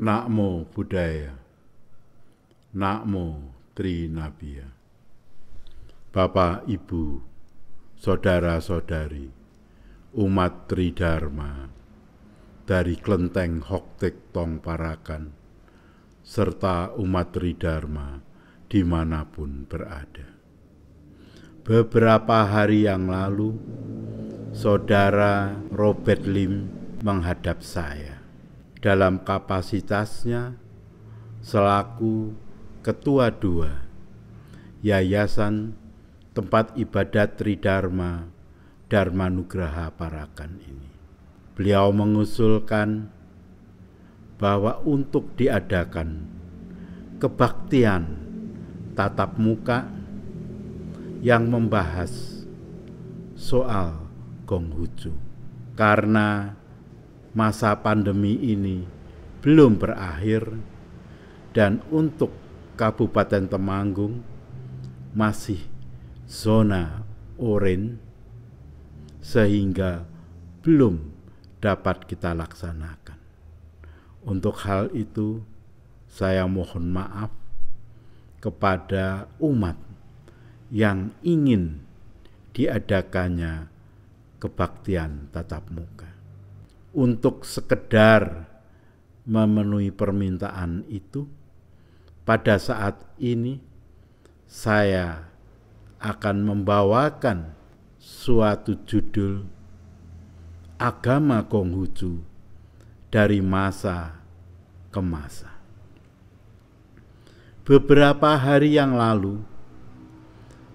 Namo Buddhaya, Namo Trinabia. Bapak, Ibu, saudara-saudari, umat Tridharma dari Klenteng Hoktek Tong Parakan, serta umat Tridharma dimanapun berada. Beberapa hari yang lalu, Saudara Robert Lim menghadap saya dalam kapasitasnya selaku Ketua 2 Yayasan Tempat Ibadat Tridharma Dharmanugraha Parakan ini. Beliau mengusulkan bahwa untuk diadakan kebaktian tatap muka yang membahas soal Konghucu, karena masa pandemi ini belum berakhir dan untuk Kabupaten Temanggung masih zona oranye sehingga belum dapat kita laksanakan. Untuk hal itu saya mohon maaf kepada umat yang ingin diadakannya kebaktian tatap muka. Untuk sekedar memenuhi permintaan itu, pada saat ini saya akan membawakan suatu judul Agama Konghucu dari Masa ke Masa. Beberapa hari yang lalu,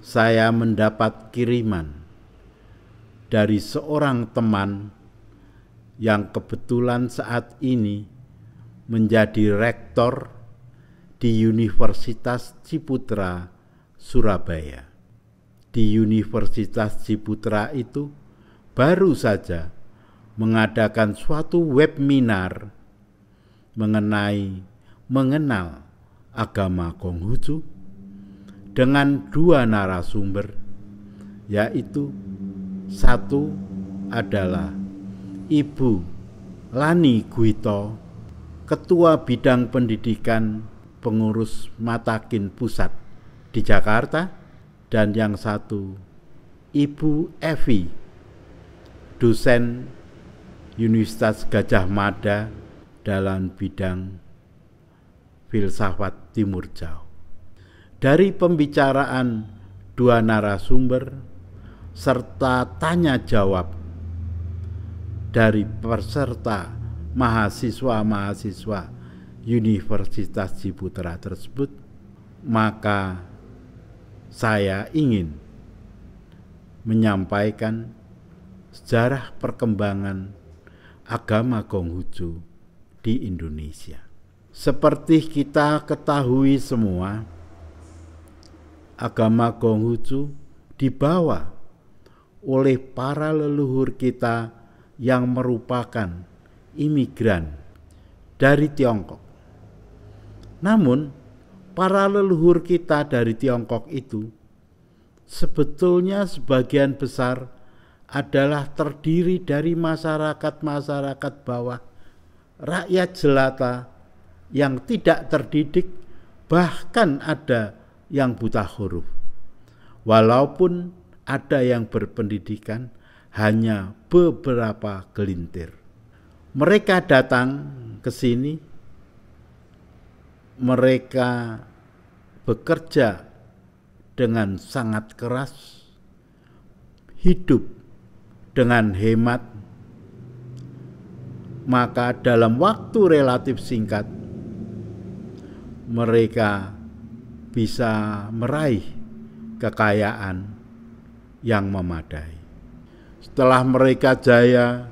saya mendapat kiriman dari seorang teman yang kebetulan saat ini menjadi rektor di Universitas Ciputra, Surabaya. Di Universitas Ciputra itu baru saja mengadakan suatu webinar mengenal agama Konghucu dengan 2 narasumber, yaitu satu adalah Ibu Lani Guito, Ketua Bidang Pendidikan Pengurus Matakin Pusat di Jakarta, dan yang satu Ibu Evi, dosen Universitas Gadjah Mada dalam bidang filsafat Timur Jauh. Dari pembicaraan 2 narasumber serta tanya jawab dari peserta mahasiswa-mahasiswa Universitas Ciputra tersebut, maka saya ingin menyampaikan sejarah perkembangan agama Konghucu di Indonesia. Seperti kita ketahui semua, agama Konghucu dibawa oleh para leluhur kita yang merupakan imigran dari Tiongkok. Namun, para leluhur kita dari Tiongkok itu sebetulnya sebagian besar adalah terdiri dari masyarakat-masyarakat bawah, rakyat jelata yang tidak terdidik, bahkan ada yang buta huruf. Walaupun ada yang berpendidikan, hanya beberapa gelintir. Mereka datang ke sini, mereka bekerja dengan sangat keras, hidup dengan hemat, maka dalam waktu relatif singkat mereka bisa meraih kekayaan yang memadai. Setelah mereka jaya,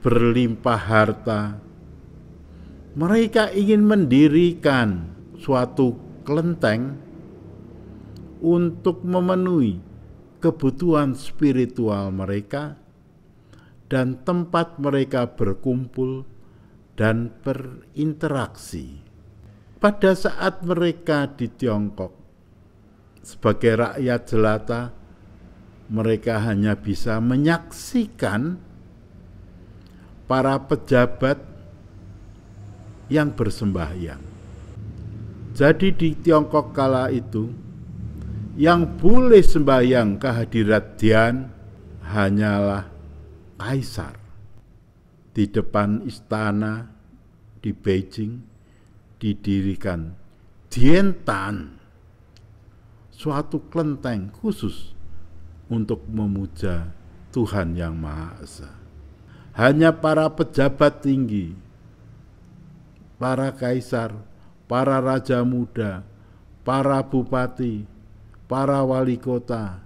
berlimpah harta, mereka ingin mendirikan suatu kelenteng untuk memenuhi kebutuhan spiritual mereka dan tempat mereka berkumpul dan berinteraksi. Pada saat mereka di Tiongkok sebagai rakyat jelata, mereka hanya bisa menyaksikan para pejabat yang bersembahyang. Jadi di Tiongkok kala itu, yang boleh sembahyang kehadirat Dian hanyalah kaisar. Di depan istana di Beijing didirikan Diantan, suatu kelenteng khusus untuk memuja Tuhan Yang Maha Esa. Hanya para pejabat tinggi, para kaisar, para raja muda, para bupati, para wali kota,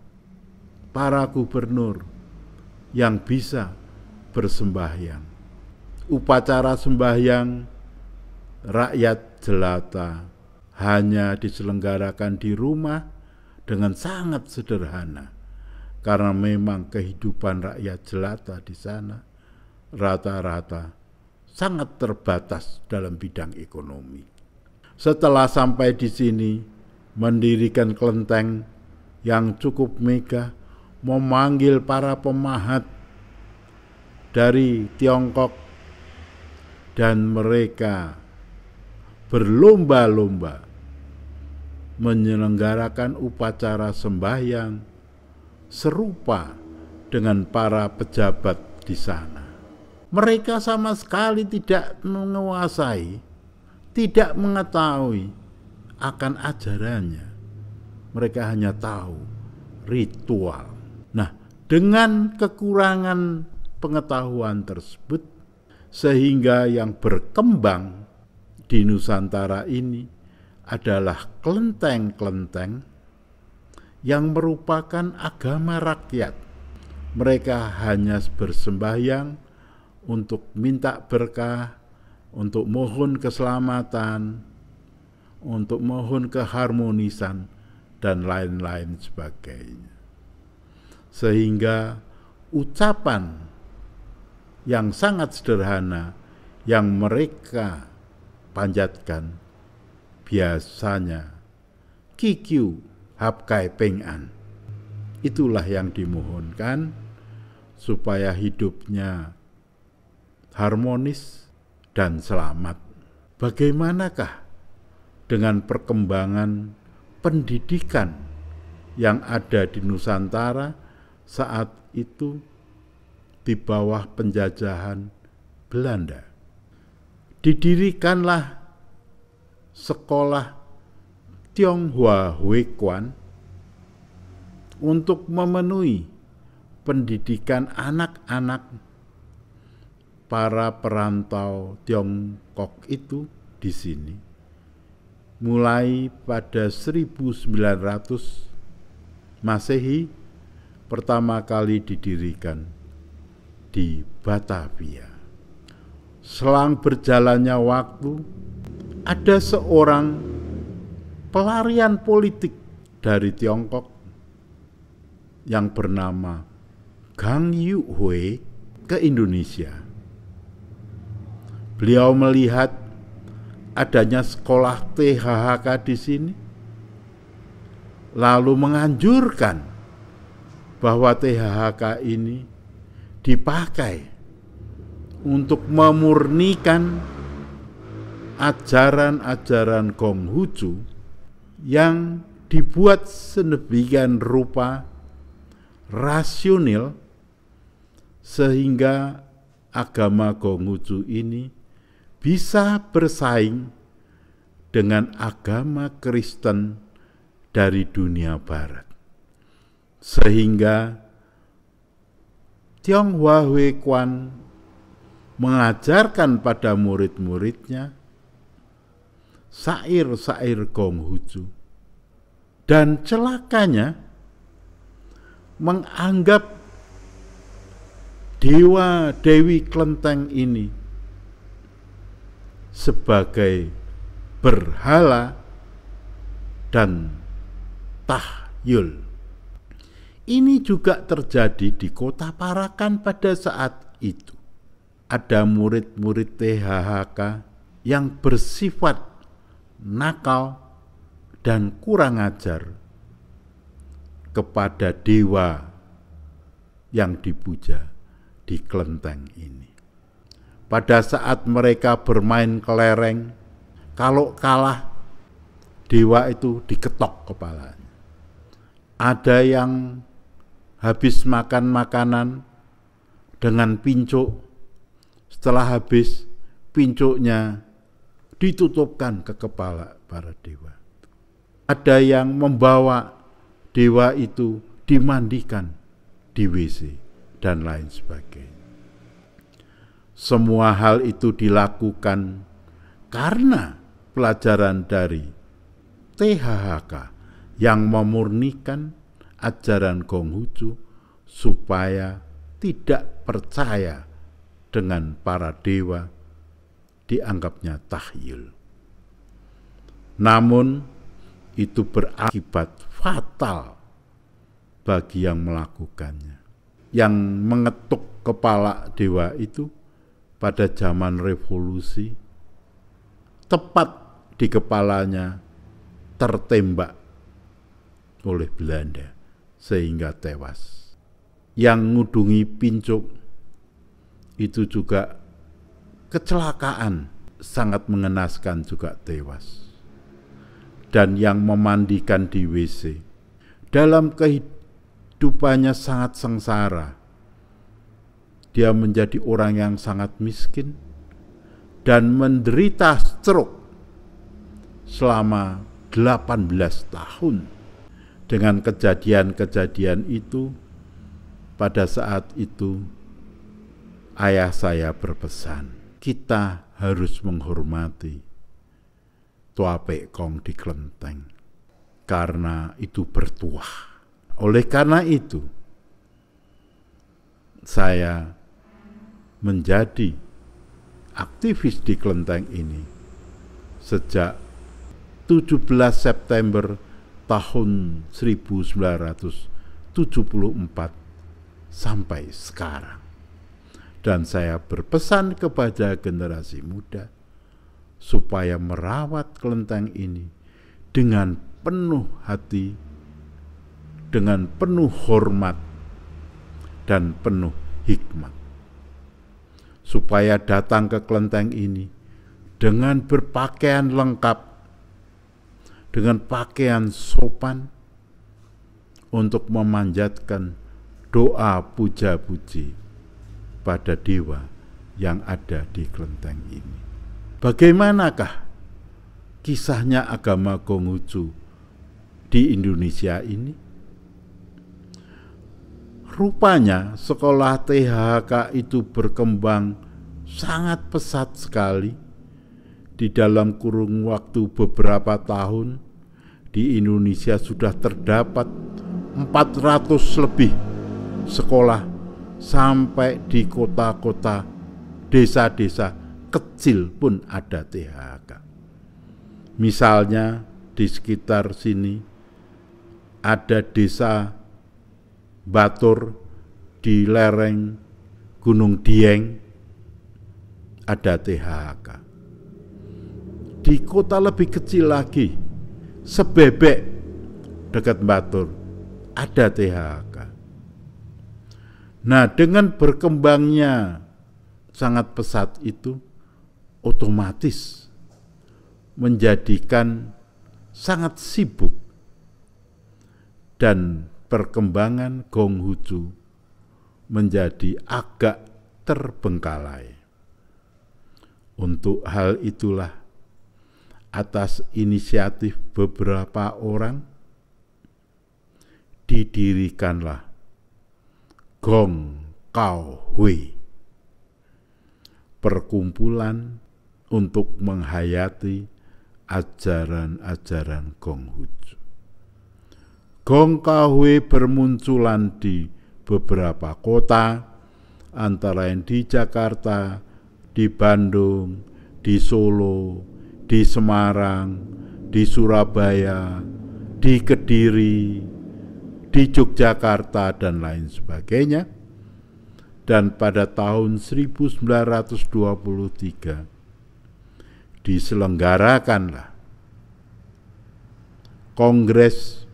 para gubernur yang bisa bersembahyang. Upacara sembahyang rakyat jelata hanya diselenggarakan di rumah dengan sangat sederhana, karena memang kehidupan rakyat jelata di sana rata-rata sangat terbatas dalam bidang ekonomi. Setelah sampai di sini, mendirikan kelenteng yang cukup megah, memanggil para pemahat dari Tiongkok, dan mereka berlomba-lomba menyelenggarakan upacara sembahyang serupa dengan para pejabat di sana. Mereka sama sekali tidak menguasai, tidak mengetahui akan ajarannya. Mereka hanya tahu ritual. Nah, dengan kekurangan pengetahuan tersebut, sehingga yang berkembang di Nusantara ini adalah kelenteng-kelenteng yang merupakan agama rakyat. Mereka hanya bersembahyang untuk minta berkah, untuk mohon keselamatan, untuk mohon keharmonisan, dan lain-lain sebagainya. Sehingga ucapan yang sangat sederhana yang mereka panjatkan biasanya Kikyu Hapkai Peng'an. Itulah yang dimohonkan supaya hidupnya harmonis dan selamat. Bagaimanakah dengan perkembangan pendidikan yang ada di Nusantara saat itu di bawah penjajahan Belanda? Didirikanlah sekolah Tionghoa Huekuan untuk memenuhi pendidikan anak-anak para perantau Tiongkok itu di sini. Mulai pada 1900 Masehi pertama kali didirikan di Batavia. Selang berjalannya waktu, ada seorang pelarian politik dari Tiongkok yang bernama Gang Yu-hui ke Indonesia. Beliau melihat adanya sekolah THHK di sini, lalu menganjurkan bahwa THHK ini dipakai untuk memurnikan ajaran-ajaran Konghucu yang dibuat sedemikian rupa rasional sehingga agama Konghucu ini bisa bersaing dengan agama Kristen dari dunia barat. Sehingga Tionghoa Huekuan mengajarkan pada murid-muridnya syair-syair Konghucu, dan celakanya menganggap dewa dewi kelenteng ini sebagai berhala dan tahyul. Ini juga terjadi di Kota Parakan pada saat itu. Ada murid-murid THHK yang bersifat nakal dan kurang ajar kepada dewa yang dipuja di kelenteng ini. pada saat mereka bermain kelereng, kalau kalah, dewa itu diketok kepalanya. Ada yang habis makan makanan dengan pincuk, setelah habis pincuknya ditutupkan ke kepala para dewa. Ada yang membawa dewa itu dimandikan di WC dan lain sebagainya. Semua hal itu dilakukan karena pelajaran dari THHK yang memurnikan ajaran Konghucu supaya tidak percaya dengan para dewa, dianggapnya tahyul. Namun itu berakibat fatal bagi yang melakukannya. Yang mengetuk kepala dewa itu pada zaman revolusi, tepat di kepalanya tertembak oleh Belanda sehingga tewas. Yang ngudungi pincuk itu juga kecelakaan, sangat mengenaskan, juga tewas. Dan yang memandikan di WC dalam kehidupannya sangat sengsara. Dia menjadi orang yang sangat miskin dan menderita stroke selama 18 tahun. Dengan kejadian-kejadian itu, pada saat itu ayah saya berpesan, kita harus menghormati Tua Pek Kong di Kelenteng karena itu bertuah. Oleh karena itu, saya menjadi aktivis di Kelenteng ini sejak 17 September tahun 1974 sampai sekarang. Dan saya berpesan kepada generasi muda supaya merawat Kelenteng ini dengan penuh hati, dengan penuh hormat, dan penuh hikmat. Supaya datang ke Kelenteng ini dengan berpakaian lengkap, dengan pakaian sopan, untuk memanjatkan doa puja-puji pada dewa yang ada di Kelenteng ini. Bagaimanakah kisahnya agama Konghucu di Indonesia ini? Rupanya sekolah THHK itu berkembang sangat pesat sekali. Di dalam kurun waktu beberapa tahun, di Indonesia sudah terdapat 400 lebih sekolah sampai di kota-kota, desa-desa kecil pun ada THHK. Misalnya di sekitar sini ada desa Batur di lereng Gunung Dieng, ada THHK. Di kota lebih kecil lagi, Sebebek dekat Batur, ada THHK. Nah, dengan berkembangnya sangat pesat itu, otomatis menjadikan sangat sibuk, dan perkembangan Konghucu menjadi agak terbengkalai. Untuk hal itulah, atas inisiatif beberapa orang, didirikanlah Gong Kao Hui, perkumpulan untuk menghayati ajaran-ajaran Konghucu. Gong Kao Hui bermunculan di beberapa kota, antara lain di Jakarta, di Bandung, di Solo, di Semarang, di Surabaya, di Kediri, di Yogyakarta, dan lain sebagainya. Dan pada tahun 1923 diselenggarakanlah Kongres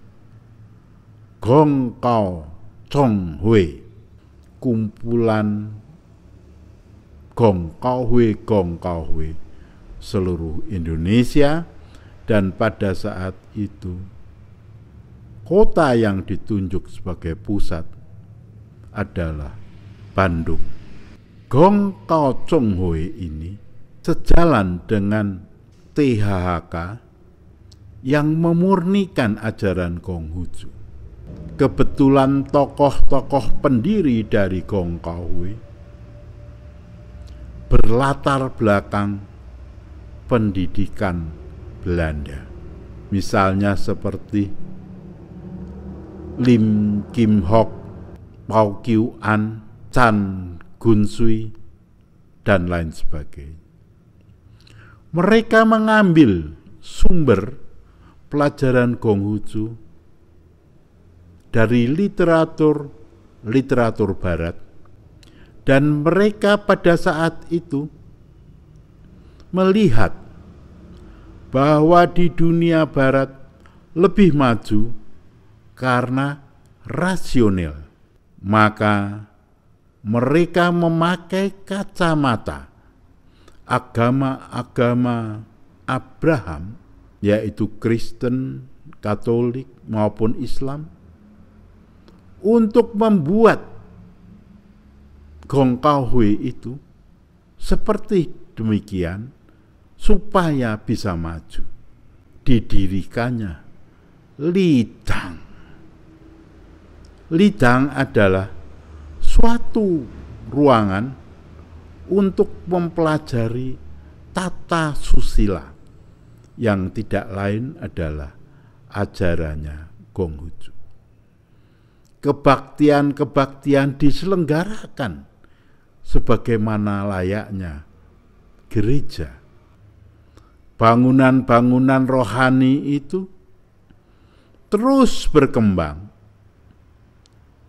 Gong Kao Chong Hui, kumpulan Gong Kauhwe seluruh Indonesia, dan pada saat itu kota yang ditunjuk sebagai pusat adalah Bandung. Gong Kao Chong Hwe ini sejalan dengan THHK yang memurnikan ajaran Konghucu. Kebetulan tokoh-tokoh pendiri dari Gong Kauhwe berlatar belakang pendidikan Belanda. Misalnya seperti Lim Kim Hock, Pao Kiu An, Chan Gun Sui, dan lain sebagainya. Mereka mengambil sumber pelajaran Konghucu dari literatur barat, dan mereka pada saat itu melihat bahwa di dunia barat lebih maju karena rasional. Maka mereka memakai kacamata agama-agama Abraham, yaitu Kristen, Katolik maupun Islam, untuk membuat Gong Kauhwe itu seperti demikian supaya bisa maju. Didirikannya Lidang. Lidang adalah suatu ruangan untuk mempelajari tata susila yang tidak lain adalah ajarannya Konghucu. Kebaktian-kebaktian diselenggarakan sebagaimana layaknya gereja. Bangunan-bangunan rohani itu terus berkembang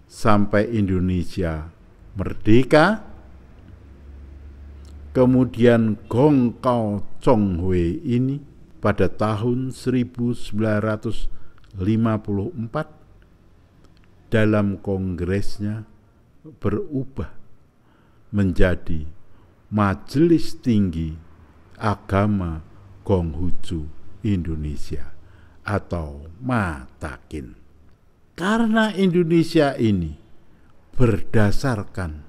sampai Indonesia merdeka. Kemudian Gong Kao Chong Hwe ini pada tahun 1954 dalam kongresnya berubah menjadi Majelis Tinggi Agama Konghucu Indonesia atau MATAKIN. Karena Indonesia ini berdasarkan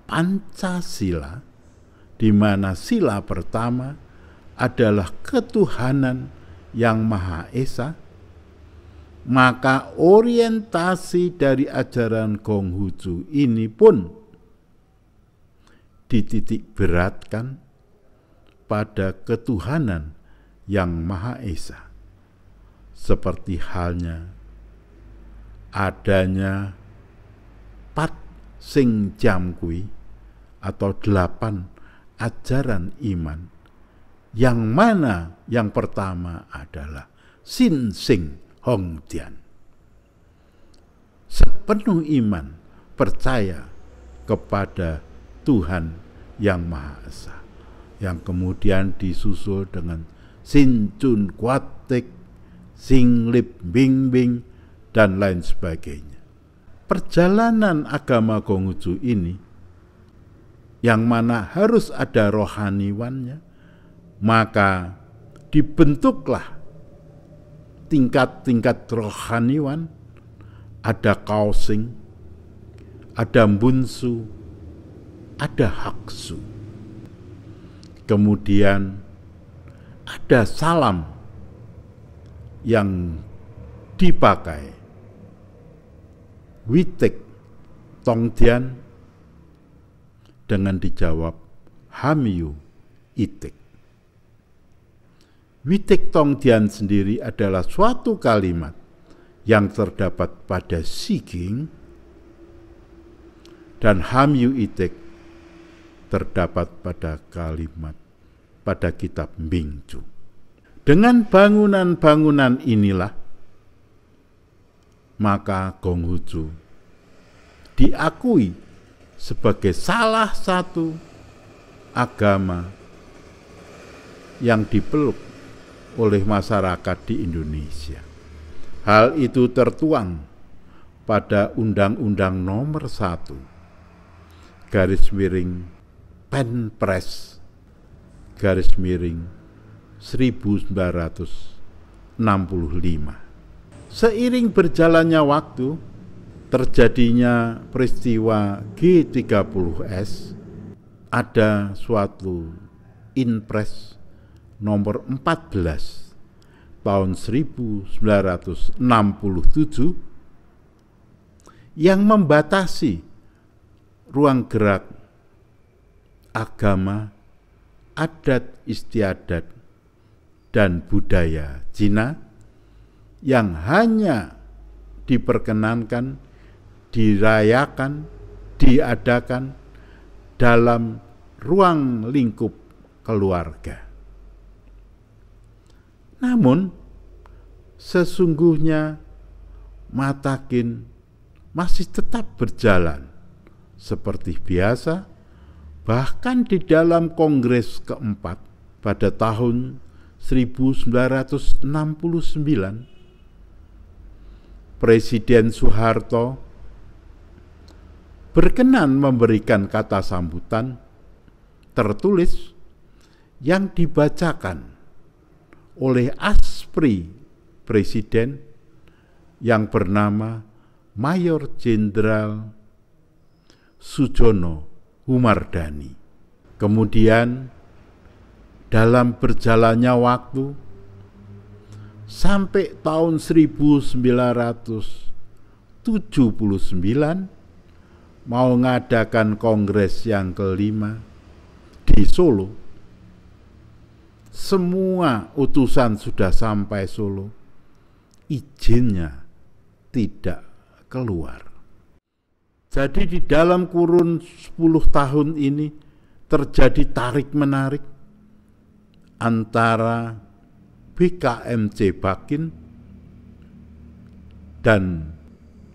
Pancasila, di mana sila pertama adalah ketuhanan yang Maha Esa, maka orientasi dari ajaran Konghucu ini pun dititik beratkan pada ketuhanan yang Maha Esa, seperti halnya adanya Pat Sing Jam Kui atau 8 ajaran iman, yang mana yang pertama adalah Sin Sing Hong Tian, sepenuh iman percaya kepada Tuhan yang Maha Esa, yang kemudian disusul dengan Sin Chun Kwat Tek, Sing Lip Bing Bing, dan lain sebagainya. Perjalanan agama Konghucu ini, yang mana harus ada rohaniwannya, maka dibentuklah tingkat-tingkat rohaniwan. Ada Kaosing, ada Mbunsu, ada Haksu. Kemudian ada salam yang dipakai, Witek Tongdian, dengan dijawab Hamyu Itek. Witek Tongdian sendiri adalah suatu kalimat yang terdapat pada Siging, dan Hamyu Itek terdapat pada kalimat pada kitab Mingchu. Dengan bangunan-bangunan inilah maka Konghucu diakui sebagai salah satu agama yang dipeluk oleh masyarakat di Indonesia. Hal itu tertuang pada Undang-Undang Nomor 1 garis miring Penpres /1965. Seiring berjalannya waktu, terjadinya peristiwa G30S, ada suatu Inpres nomor 14 tahun 1967 yang membatasi ruang gerak agama, adat istiadat, dan budaya Cina yang hanya diperkenankan, dirayakan, diadakan dalam ruang lingkup keluarga. Namun, sesungguhnya Matakin masih tetap berjalan seperti biasa, bahkan di dalam Kongres keempat pada tahun 1969, Presiden Soeharto berkenan memberikan kata sambutan tertulis yang dibacakan oleh aspri Presiden yang bernama Mayor Jenderal Sujono Humardani. Kemudian dalam berjalannya waktu sampai tahun 1979 mau ngadakan kongres yang kelima di Solo. Semua utusan sudah sampai Solo, izinnya tidak keluar. Jadi di dalam kurun 10 tahun ini terjadi tarik-menarik antara BKMC Bakin dan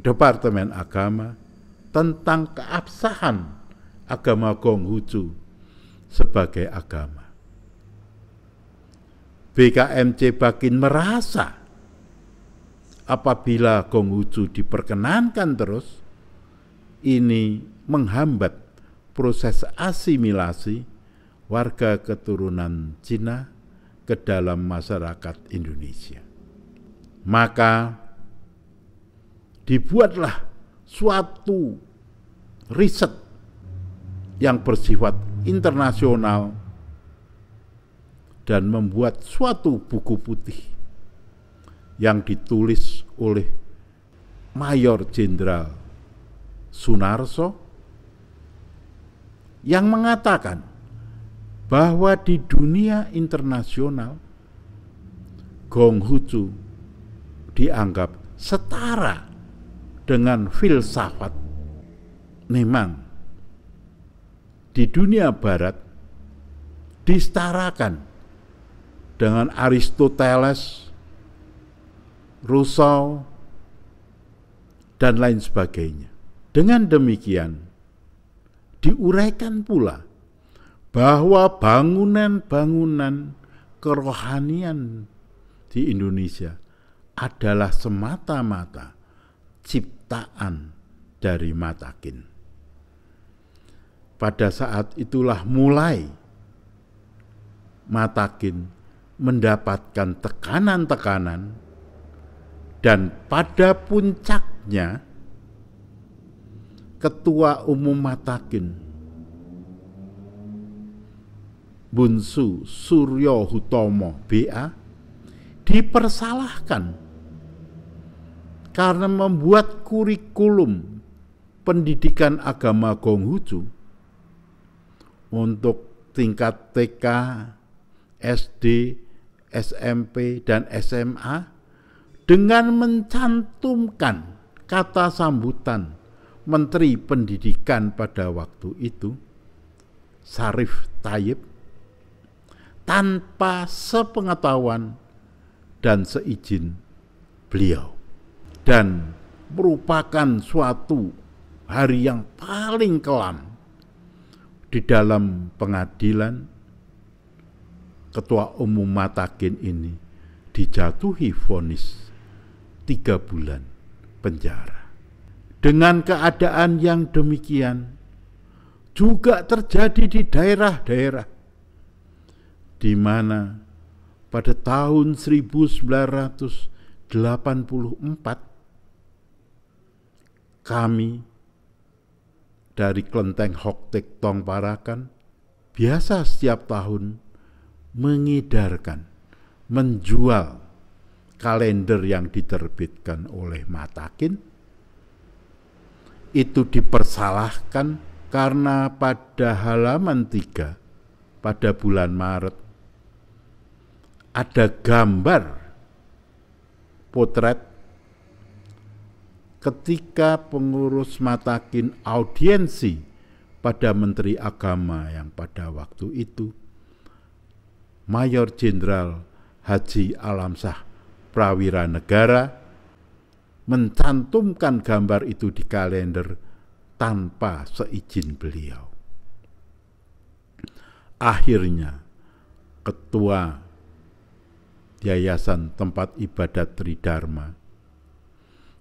Departemen Agama tentang keabsahan agama Konghucu sebagai agama. BKMC Bakin merasa apabila Konghucu diperkenankan terus, ini menghambat proses asimilasi warga keturunan Cina ke dalam masyarakat Indonesia. Maka dibuatlah suatu riset yang bersifat internasional dan membuat suatu buku putih yang ditulis oleh Mayor Jenderal Sunarso yang mengatakan bahwa di dunia internasional Konghucu dianggap setara dengan filsafat. Memang di dunia barat disetarakan dengan Aristoteles, Rousseau, dan lain sebagainya. Dengan demikian, diuraikan pula bahwa bangunan-bangunan kerohanian di Indonesia adalah semata-mata ciptaan dari Matakin. Pada saat itulah mulai Matakin mendapatkan tekanan-tekanan, dan pada puncaknya Ketua Umum Matakin, Bunsu Suryo Hutomo BA, dipersalahkan karena membuat kurikulum pendidikan agama Konghucu untuk tingkat TK, SD, SMP, dan SMA dengan mencantumkan kata sambutan Menteri Pendidikan pada waktu itu, Syarif Tayyip, tanpa sepengetahuan dan seizin beliau, dan merupakan suatu hari yang paling kelam di dalam pengadilan. Ketua Umum Matakin ini dijatuhi vonis 3 bulan penjara. Dengan keadaan yang demikian, juga terjadi di daerah-daerah di mana pada tahun 1984 kami dari Klenteng Hoktek Tong Parakan biasa setiap tahun mengedarkan, menjual kalender yang diterbitkan oleh Matakin. Itu dipersalahkan karena pada halaman 3 pada bulan Maret ada gambar potret ketika pengurus Matakin audiensi pada Menteri Agama yang pada waktu itu Mayor Jenderal Haji Alamsyah Prawira Negara mencantumkan gambar itu di kalender tanpa seizin beliau. Akhirnya Ketua Yayasan Tempat Ibadat Tridharma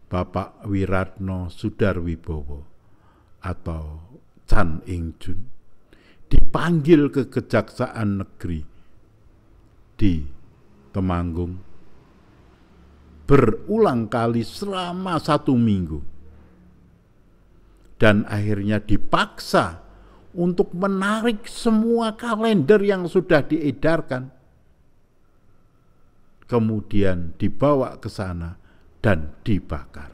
Bapak Wiratno Sudarwibowo atau Chan Ing Jun dipanggil ke Kejaksaan Negeri di Temanggung berulang kali selama 1 minggu, dan akhirnya dipaksa untuk menarik semua kalender yang sudah diedarkan, kemudian dibawa ke sana dan dibakar.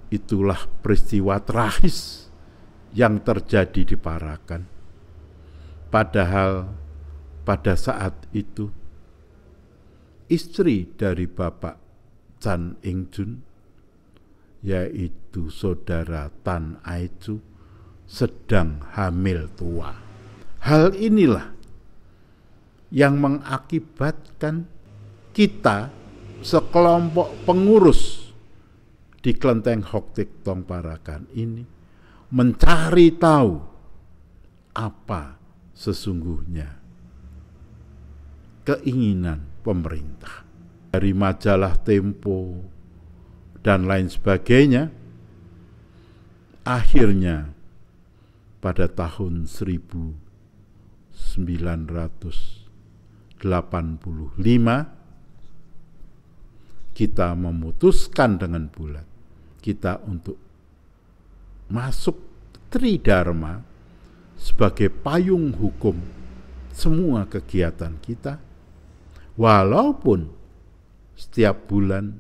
Itulah peristiwa tragis yang terjadi di Parakan. Padahal pada saat itu istri dari Bapak Chan Ing Jun, yaitu saudara Tan Ai Chu, sedang hamil tua. Hal inilah yang mengakibatkan kita sekelompok pengurus di Klenteng Hoktek Tong Parakan ini mencari tahu apa sesungguhnya keinginan pemerintah. Dari majalah Tempo dan lain sebagainya, akhirnya pada tahun 1985 kita memutuskan dengan bulat kita untuk masuk Tridharma sebagai payung hukum semua kegiatan kita, walaupun setiap bulan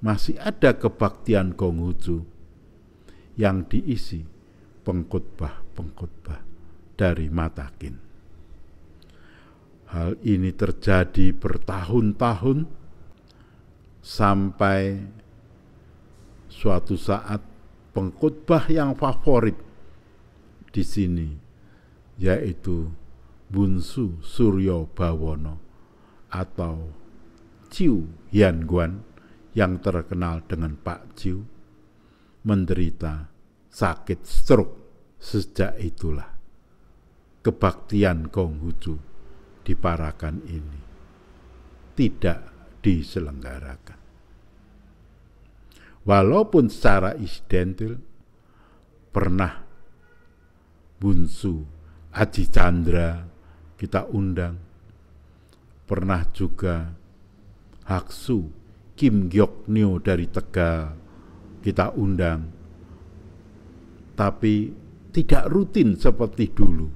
masih ada kebaktian Konghucu yang diisi pengkhotbah-pengkhotbah dari Matakin. Hal ini terjadi bertahun-tahun sampai suatu saat pengkhotbah yang favorit di sini yaitu Bunsu Suryo Bawono atau Ciu Hianguan yang terkenal dengan Pak Ciu menderita sakit stroke. Sejak itulah kebaktian Konghucu di Parakan ini tidak diselenggarakan. Walaupun secara insidental pernah Bunsu Aji Chandra kita undang, pernah juga Haksu Kim Gyok Nyo dari Tegal kita undang, tapi tidak rutin seperti dulu.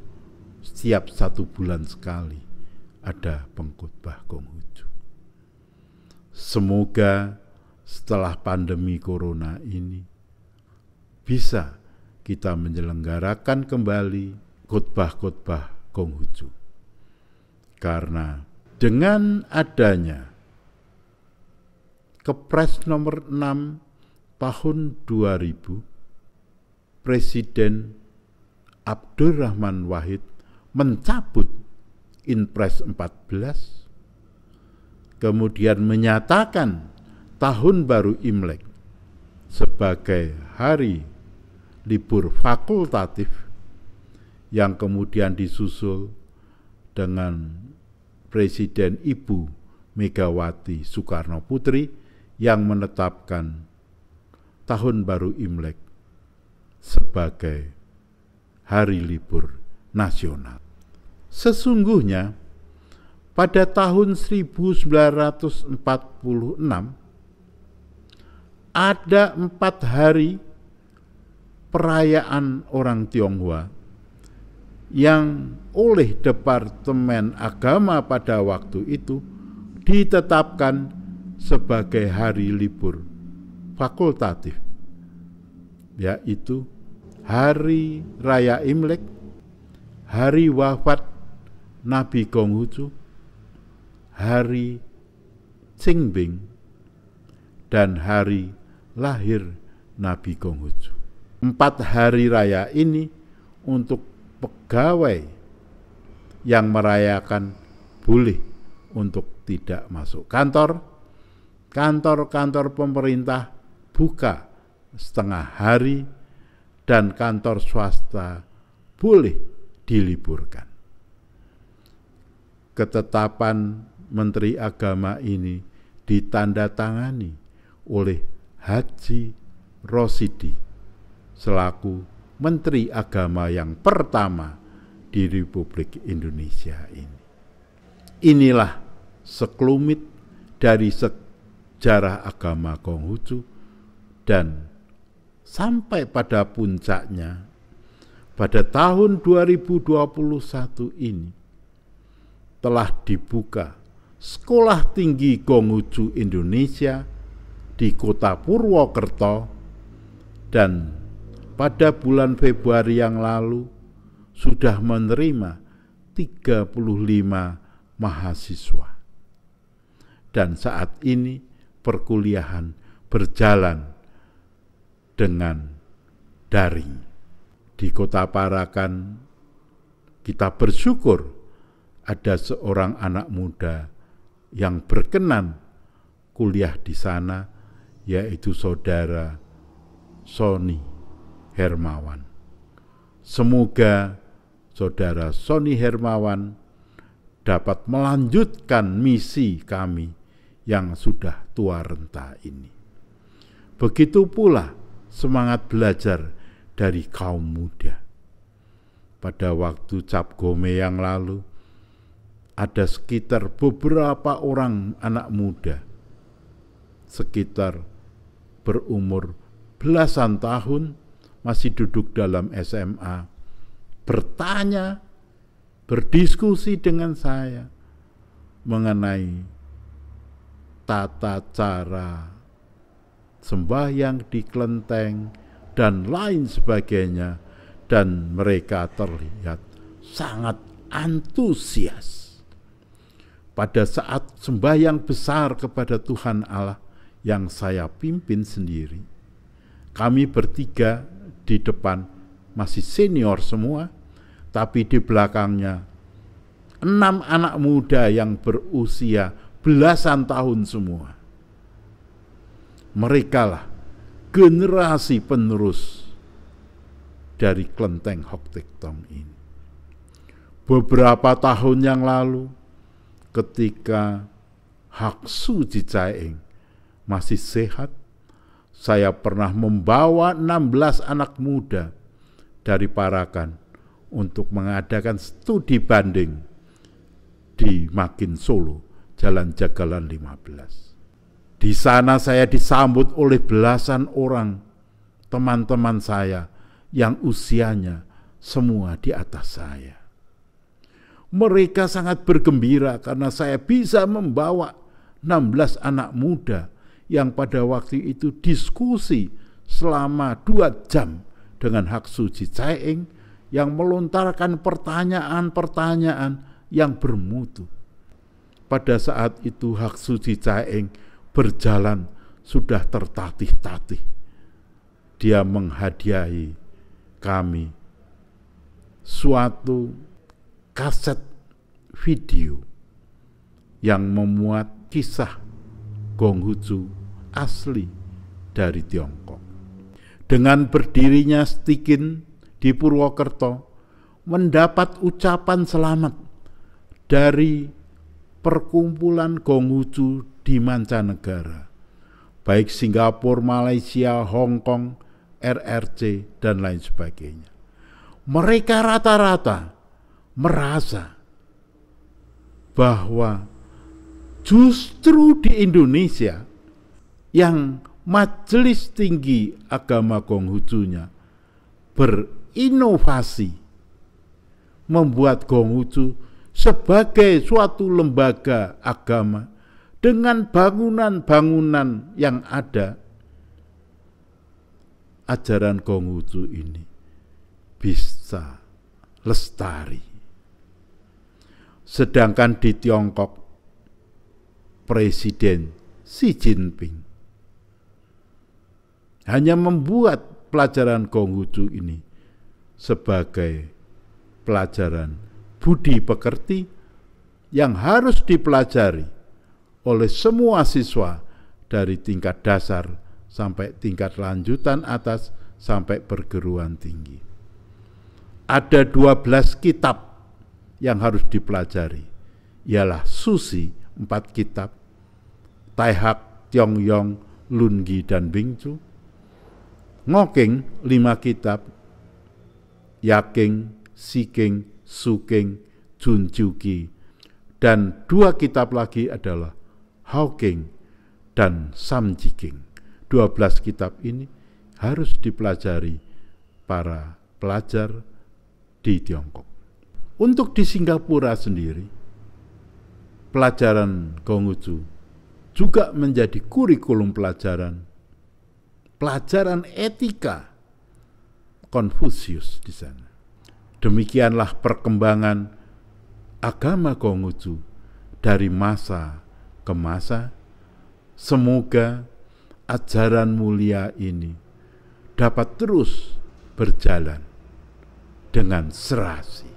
Setiap 1 bulan sekali ada pengkhotbah Konghucu. Semoga setelah pandemi corona ini bisa kita menyelenggarakan kembali khotbah-khotbah Konghucu. Karena dengan adanya Kepres nomor 6 tahun 2000, Presiden Abdurrahman Wahid mencabut Inpres 14, kemudian menyatakan Tahun Baru Imlek sebagai hari libur fakultatif yang kemudian disusul dengan Presiden Ibu Megawati Soekarno Putri yang menetapkan Tahun Baru Imlek sebagai hari libur nasional. Sesungguhnya pada tahun 1946 ada 4 hari perayaan orang Tionghoa yang oleh Departemen Agama pada waktu itu ditetapkan sebagai hari libur fakultatif, yaitu Hari Raya Imlek, Hari Wafat Nabi Konghucu, Hari Qingming, dan Hari Lahir Nabi Konghucu. 4 hari raya ini untuk pegawai yang merayakan boleh untuk tidak masuk kantor. Kantor-kantor pemerintah buka setengah hari dan kantor swasta boleh diliburkan. Ketetapan Menteri Agama ini ditandatangani oleh Haji Rosidi selaku Menteri Agama yang pertama di Republik Indonesia ini. Inilah sekelumit dari sejarah agama Konghucu, dan sampai pada puncaknya pada tahun 2021 ini telah dibuka Sekolah Tinggi Konghucu Indonesia di Kota Purwokerto, dan pada bulan Februari yang lalu sudah menerima 35 mahasiswa. Dan saat ini perkuliahan berjalan dengan daring. Di Kota Parakan kita bersyukur ada seorang anak muda yang berkenan kuliah di sana, yaitu saudara Sony Hermawan. Semoga saudara Sony Hermawan dapat melanjutkan misi kami yang sudah tua renta ini. Begitu pula semangat belajar dari kaum muda. Pada waktu Cap Gome yang lalu, ada sekitar beberapa orang anak muda, sekitar berumur belasan tahun, masih duduk dalam SMA, bertanya, berdiskusi dengan saya mengenai tata cara sembahyang di kelenteng dan lain sebagainya, dan mereka terlihat sangat antusias. Pada saat sembahyang besar kepada Tuhan Allah yang saya pimpin sendiri, kami bertiga di depan masih senior semua, tapi di belakangnya 6 anak muda yang berusia belasan tahun semua. Mereka lah generasi penerus dari kelenteng Hok Tek Tong ini. Beberapa tahun yang lalu, ketika Haksu Jicaeng masih sehat, saya pernah membawa 16 anak muda dari Parakan untuk mengadakan studi banding di Makin Solo, Jalan Jagalan 15. Di sana saya disambut oleh belasan orang teman-teman saya yang usianya semua di atas saya. Mereka sangat bergembira karena saya bisa membawa 16 anak muda yang pada waktu itu diskusi selama 2 jam dengan Haksu Jicaeng yang melontarkan pertanyaan-pertanyaan yang bermutu. Pada saat itu Haksu Jicaeng berjalan sudah tertatih-tatih. Dia menghadiahi kami suatu kaset video yang memuat kisah Konghucu asli dari Tiongkok. Dengan berdirinya Stikin di Purwokerto, mendapat ucapan selamat dari perkumpulan Konghucu di mancanegara, baik Singapura, Malaysia, Hong Kong, RRC, dan lain sebagainya. Mereka rata-rata merasa bahwa justru di Indonesia yang Majelis Tinggi Agama Konghucunya berinovasi membuat Konghucu sebagai suatu lembaga agama dengan bangunan-bangunan yang ada, ajaran Konghucu ini bisa lestari. Sedangkan di Tiongkok, Presiden Xi Jinping hanya membuat pelajaran Konghucu ini sebagai pelajaran budi pekerti yang harus dipelajari oleh semua siswa dari tingkat dasar sampai tingkat lanjutan atas sampai perguruan tinggi. Ada 12 kitab yang harus dipelajari, ialah Susi 4 kitab, Taihak, Tiongyong, Lungi, dan Bingcu, Ngoking 5 kitab, Yaking, Siking, Suking, Junjuki, dan 2 kitab lagi adalah Hawking dan Samjiking. 12 kitab ini harus dipelajari para pelajar di Tiongkok. Untuk di Singapura sendiri, pelajaran Konghucu juga menjadi kurikulum pelajaran etika Konfusius di sana. Demikianlah perkembangan agama Konghucu dari masa ke masa. Semoga ajaran mulia ini dapat terus berjalan dengan serasi.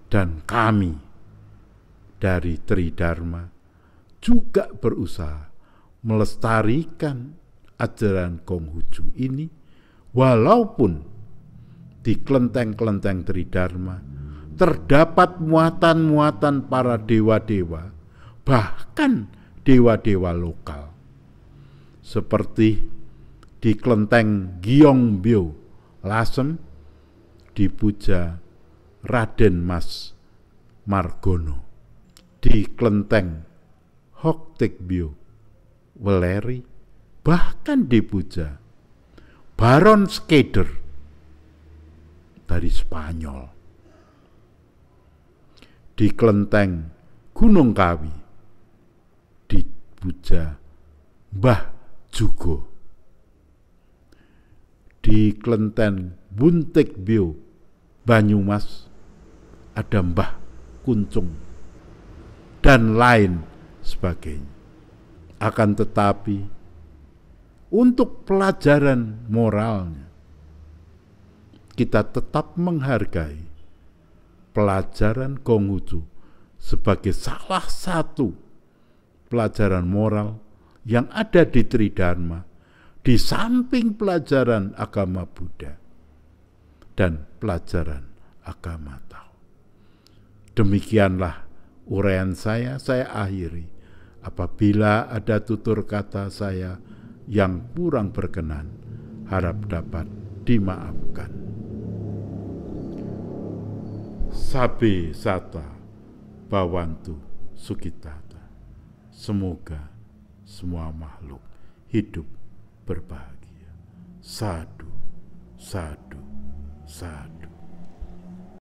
Dan kami dari Tridharma juga berusaha melestarikan ajaran Konghucu ini, walaupun di kelenteng-kelenteng Tridharma terdapat muatan-muatan para dewa-dewa, bahkan dewa-dewa lokal. Seperti di kelenteng Gyeongbyo, Lasem, dipuja Raden Mas Margono. Di kelenteng Hoktekbyo, Weleri, bahkan dipuja Baron Skeder dari Spanyol. Di kelenteng Gunung Kawi dipuja Mbah Jugo. Di kelenteng Buntekbyo, Banyumas, ada Mbah Kuncung dan lain sebagainya. Akan tetapi untuk pelajaran moralnya, kita tetap menghargai pelajaran Konghucu sebagai salah satu pelajaran moral yang ada di Tridharma, di samping pelajaran agama Buddha dan pelajaran agama Tao. Demikianlah uraian saya akhiri. Apabila ada tutur kata saya yang kurang berkenan, harap dapat dimaafkan. Sabe Sata Bawantu Sukitata. Semoga semua makhluk hidup berbahagia. Sadu, sadu, sadu.